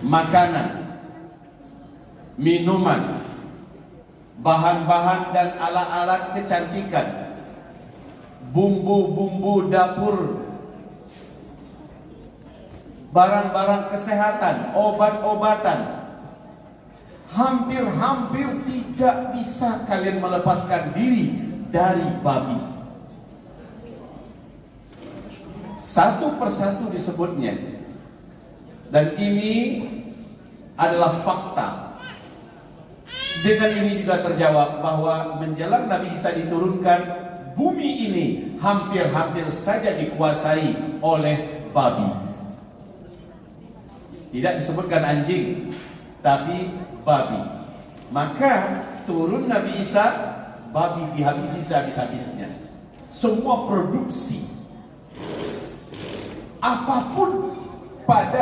makanan, minuman, bahan-bahan dan alat-alat kecantikan, bumbu-bumbu dapur, barang-barang kesehatan, obat-obatan. Hampir-hampir tidak bisa kalian melepaskan diri dari babi. Satu persatu disebutnya. Dan ini adalah fakta. Dengan ini juga terjawab bahwa menjelang Nabi Isa diturunkan, bumi ini hampir-hampir saja dikuasai oleh babi. Tidak disebutkan anjing, tapi babi. Maka turun Nabi Isa, babi dihabisi sehabis-habisnya. Semua produksi apapun pada